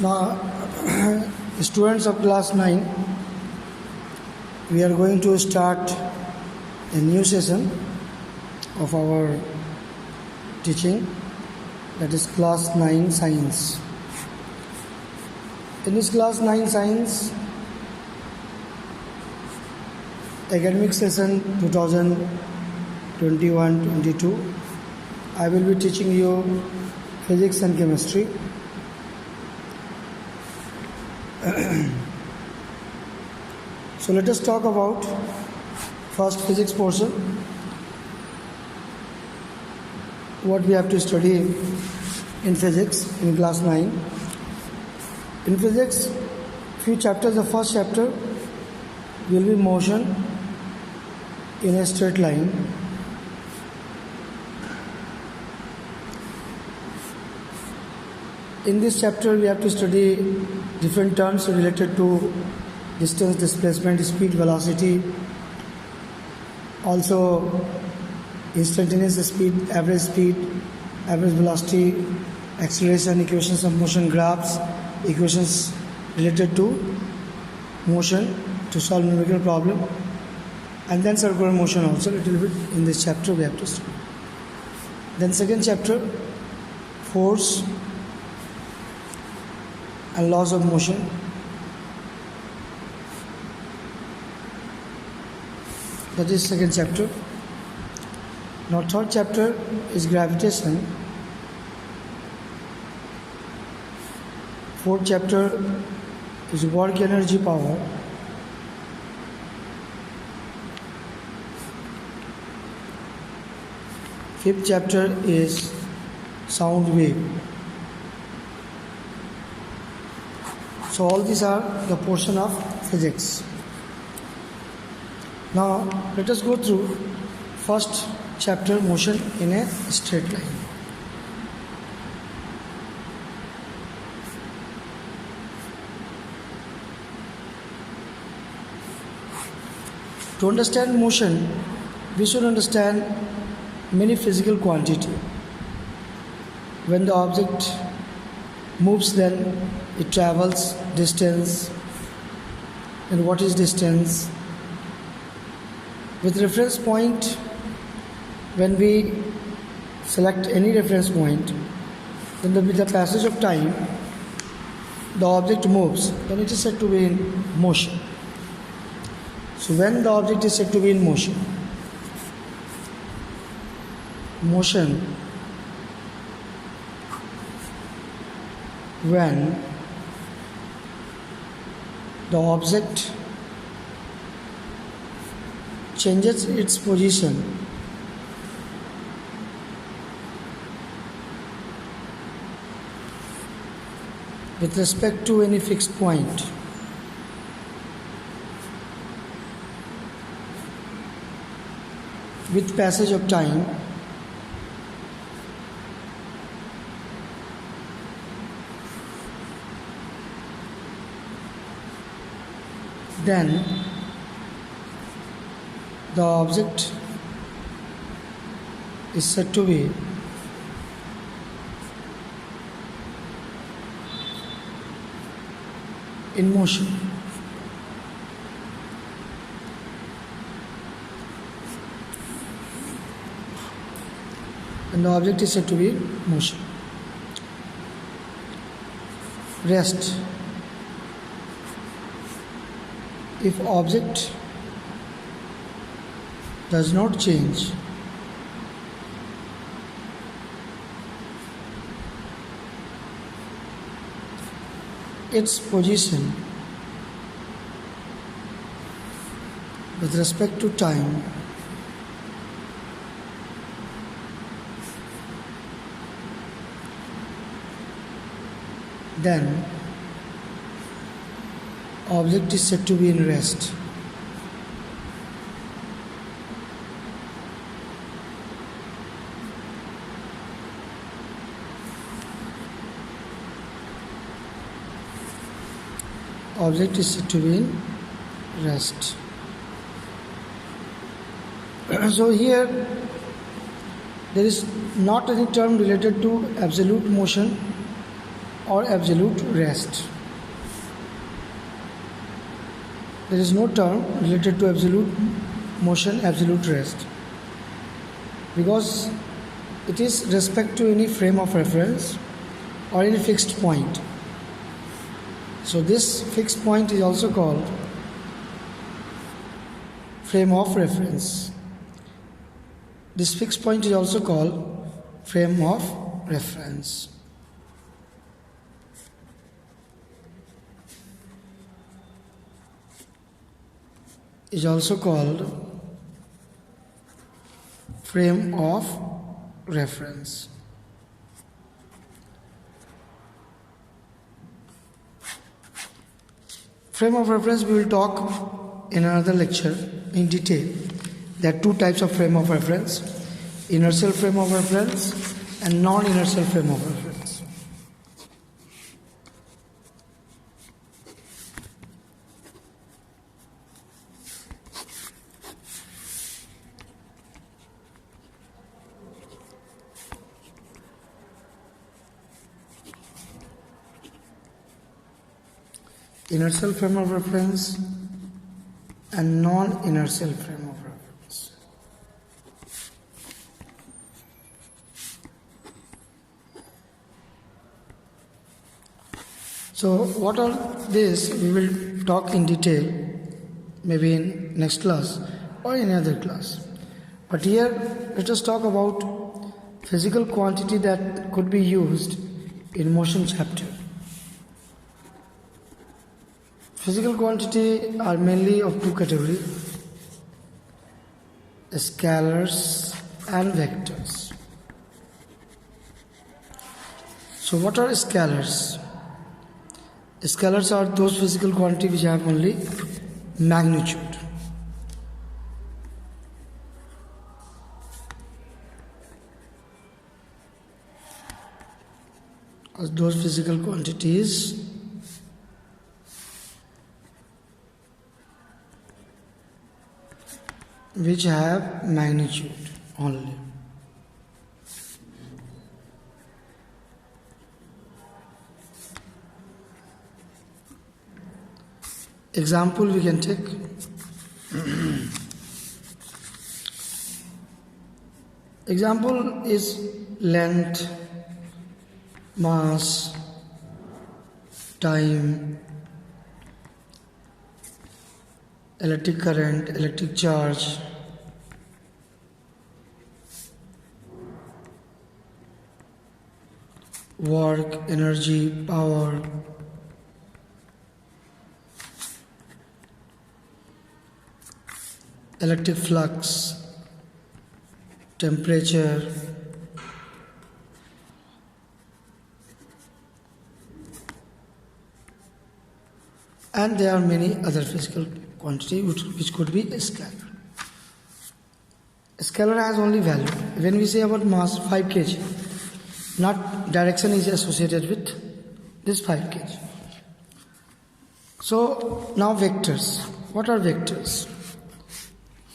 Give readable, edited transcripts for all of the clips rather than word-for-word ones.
Now, students of class 9, we are going to start a new session of our teaching, that is class 9 science. In this class 9 science academic session 2021-22, I will be teaching you physics and chemistry. So let us talk about first physics portion. What we have to study in physics in class 9. In physics, few chapters. The first chapter will be motion in a straight line. In this chapter, we have to study different terms related to distance, displacement, speed, velocity, also instantaneous speed, average velocity, acceleration, equations of motion, graphs, equations related to motion to solve numerical problem, and then circular motion also little bit in this chapter we have to study. Then second chapter, force and laws of motion. That is second chapter. Now third chapter is gravitation. Fourth chapter is work, energy, power. Fifth chapter is sound wave. So all these are the portion of physics. Now let us go through first chapter, motion in a straight line. To understand motion, we should understand many physical quantity. When the object moves, then it travels distance. And what is distance? With reference point, when we select any reference point, then with the passage of time, the object moves, then it is said to be in motion. So when the object is said to be in motion, when the object changes its position with respect to any fixed point, with passage of time, then the object is said to be in motion. And the object is said to be in motion. Rest. If object does not change, its position with respect to time, then object is said to be in rest. Object is said to be in rest. So here there is not any term related to absolute motion or absolute rest. There is no term related to absolute motion, absolute rest, because it is respect to any frame of reference or any fixed point. So this fixed point is also called frame of reference. This fixed point is also called frame of reference. Is also called frame of reference. Frame of reference we will talk in another lecture in detail. There are two types of frame of reference: inertial frame of reference and non-inertial frame of reference. Inertial frame of reference and non-inertial frame of reference. So what are this we will talk in detail maybe in next class or in another class. But here let us talk about physical quantity that could be used in motion chapter. Physical quantity are mainly of two categories: scalars and vectors. So what are scalars? Scalars are those physical quantities which have only magnitude. Those physical quantities which have magnitude only. Example we can take. Example is length, mass, time, electric current, electric charge, work, energy, power, electric flux, temperature, and there are many other physical quantity which could be a scalar. A scalar has only value. When we say about mass 5 kg, not direction is associated with this 5 kg. So now vectors. What are vectors?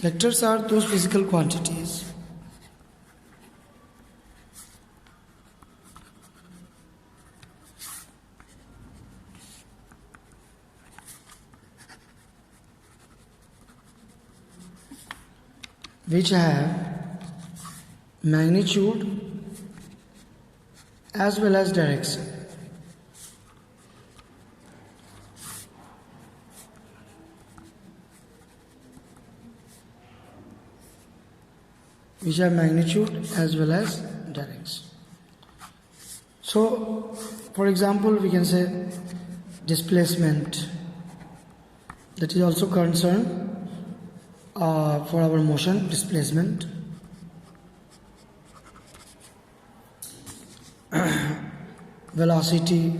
Vectors are those physical quantities which have magnitude as well as direction. Which have magnitude as well as direction. So, for example, we can say displacement. That is also concerned for our motion, displacement. Velocity,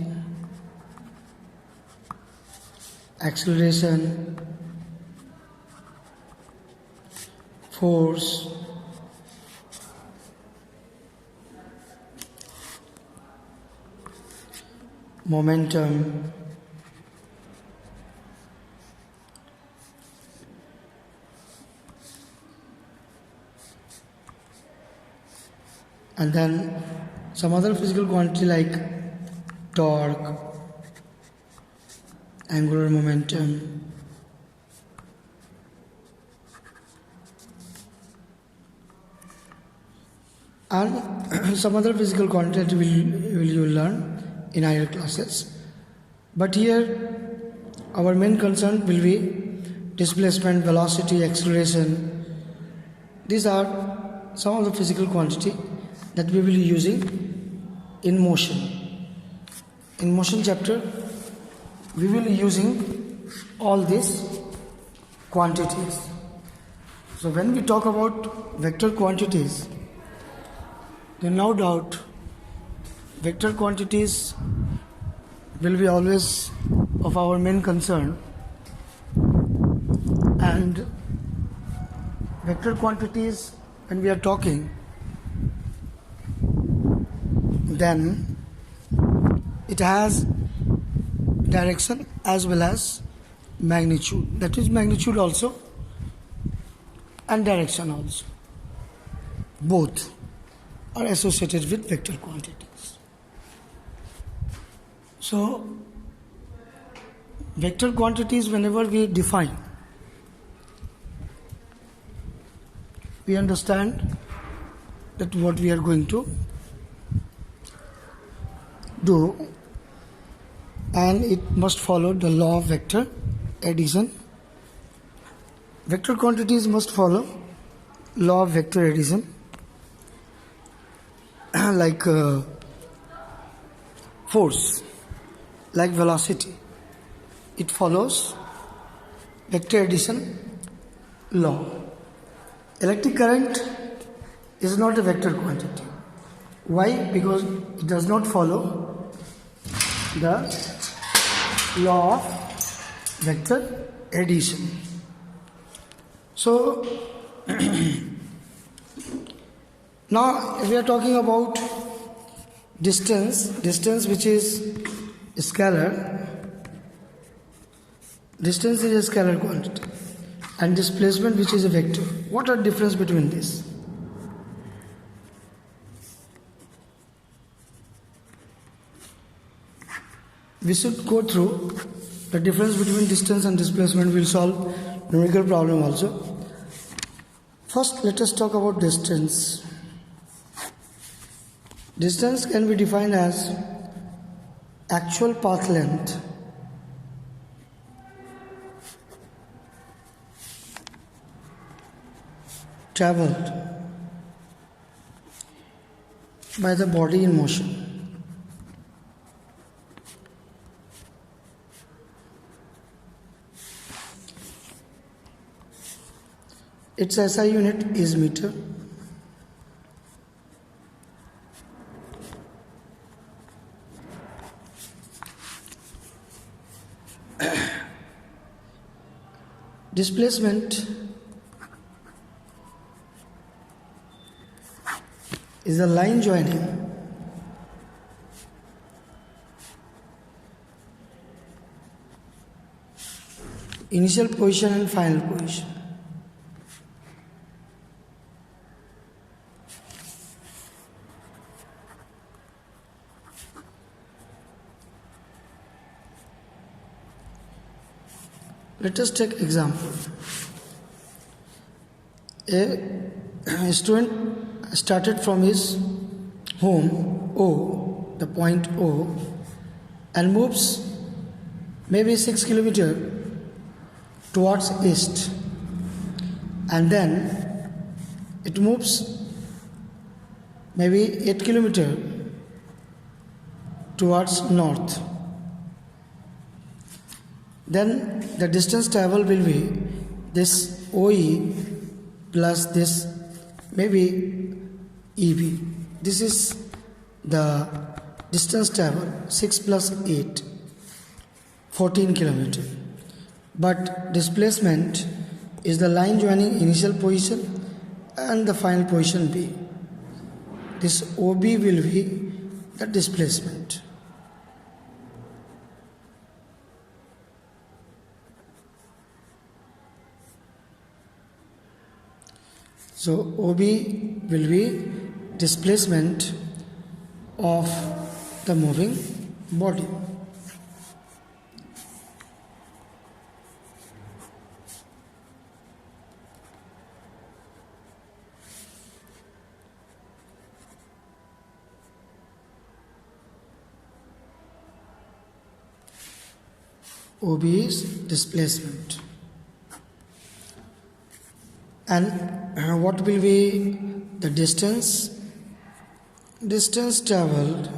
acceleration, force, momentum, and then some other physical quantity like torque, angular momentum, and some other physical quantity will you learn in higher classes. But here our main concern will be displacement, velocity, acceleration. These are some of the physical quantity that we will be using in motion. In motion chapter, we will be using all these quantities. So when we talk about vector quantities, then no doubt vector quantities will be always of our main concern, and vector quantities, when we are talking, then it has direction as well as magnitude. That is magnitude also and direction also. Both are associated with vector quantities. So vector quantities, whenever we define, we understand that what we are going to do, and it must follow the law of vector addition. Vector quantities must follow law of vector addition, like force, like velocity. It follows vector addition law. Electric current is not a vector quantity. Why? Because it does not follow the law of vector addition. So now we are talking about distance which is scalar. Distance is a scalar quantity, and displacement which is a vector. What are the difference between this? We should go through the difference between distance and displacement. We'll solve numerical problem also. First, let us talk about distance. Distance can be defined as actual path length traveled by the body in motion. Its SI unit is meter. Displacement is a line joining initial position and final position. Let us take example. A student started from his home O, the point O, and moves maybe 6 kilometers towards east, and then it moves maybe 8 kilometers towards north. Then the distance traveled will be this OE plus this maybe EB. This is the distance traveled, 6 plus 8, 14 kilometers. But displacement is the line joining initial position and the final position B. This OB will be the displacement. So OB will be displacement of the moving body. OB is displacement. And what will be the distance? Distance traveled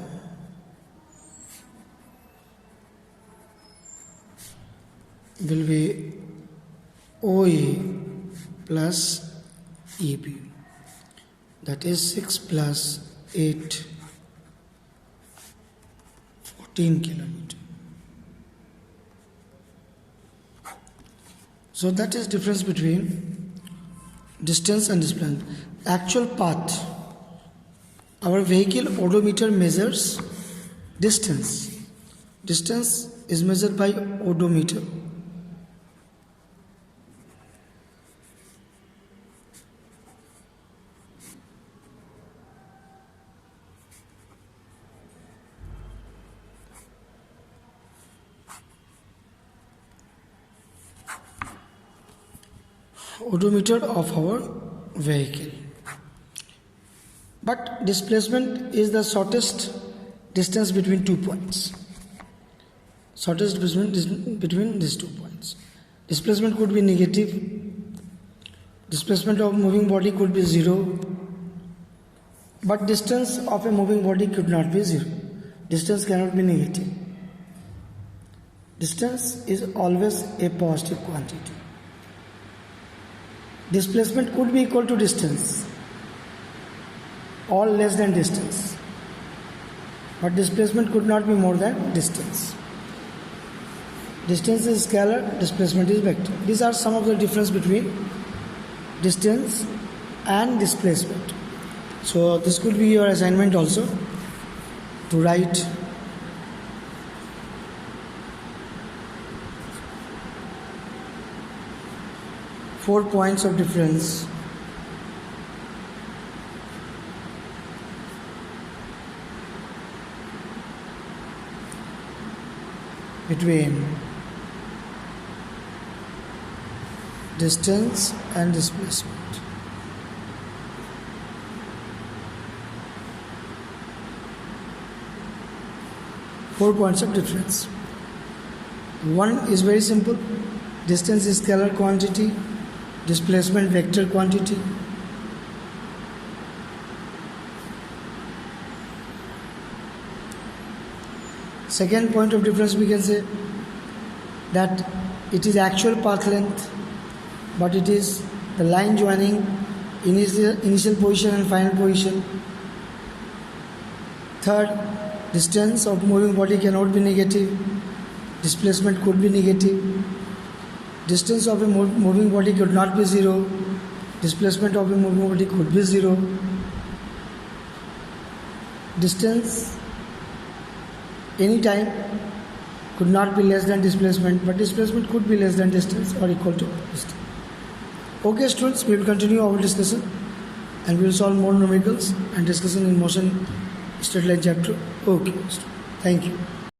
will be OA plus EB, that is 6 plus 8, 14 kilometers. So that is difference between distance and displacement. Actual path. Our vehicle odometer measures distance. Distance is measured by odometer. Odometer of our vehicle. But displacement is the shortest distance between 2 points. Shortest distance between these 2 points. Displacement could be negative. Displacement of moving body could be 0. But distance of a moving body could not be 0. Distance cannot be negative. Distance is always a positive quantity. Displacement could be equal to distance or less than distance, but displacement could not be more than distance. Distance is scalar, displacement is vector. These are some of the difference between distance and displacement. So this could be your assignment also, to write four points of difference between distance and displacement. Four points of difference. One is very simple. Distance is scalar quantity, displacement vector quantity. Second point of difference, we can say that it is actual path length, but it is the line joining initial position and final position. Third, distance of moving body cannot be negative, displacement could be negative. Distance of a moving body could not be 0, displacement of a moving body could be 0. Distance anytime could not be less than displacement, but displacement could be less than distance or equal to distance. Okay students, we will continue our discussion and we will solve more numericals and discussion in motion straight line chapter. Okay, thank you.